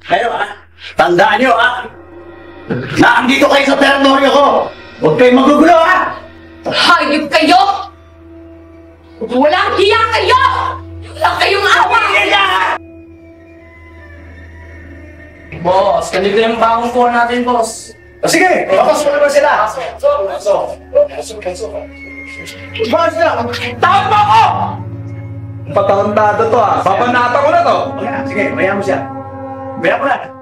Kayo tandaan nyo na andito kayo sa teritoryo ko. Huwag kayong magugulo Hayop kayo! Walang hiya kayo! Wala kayong awa! Boss, ganito yung bagong kuha natin, boss. Sige, papasok naman sila. Boss na! Tawag mo ako! Patarantado to Papanata ko na to. Sige, maya mo siya. Maya mo na.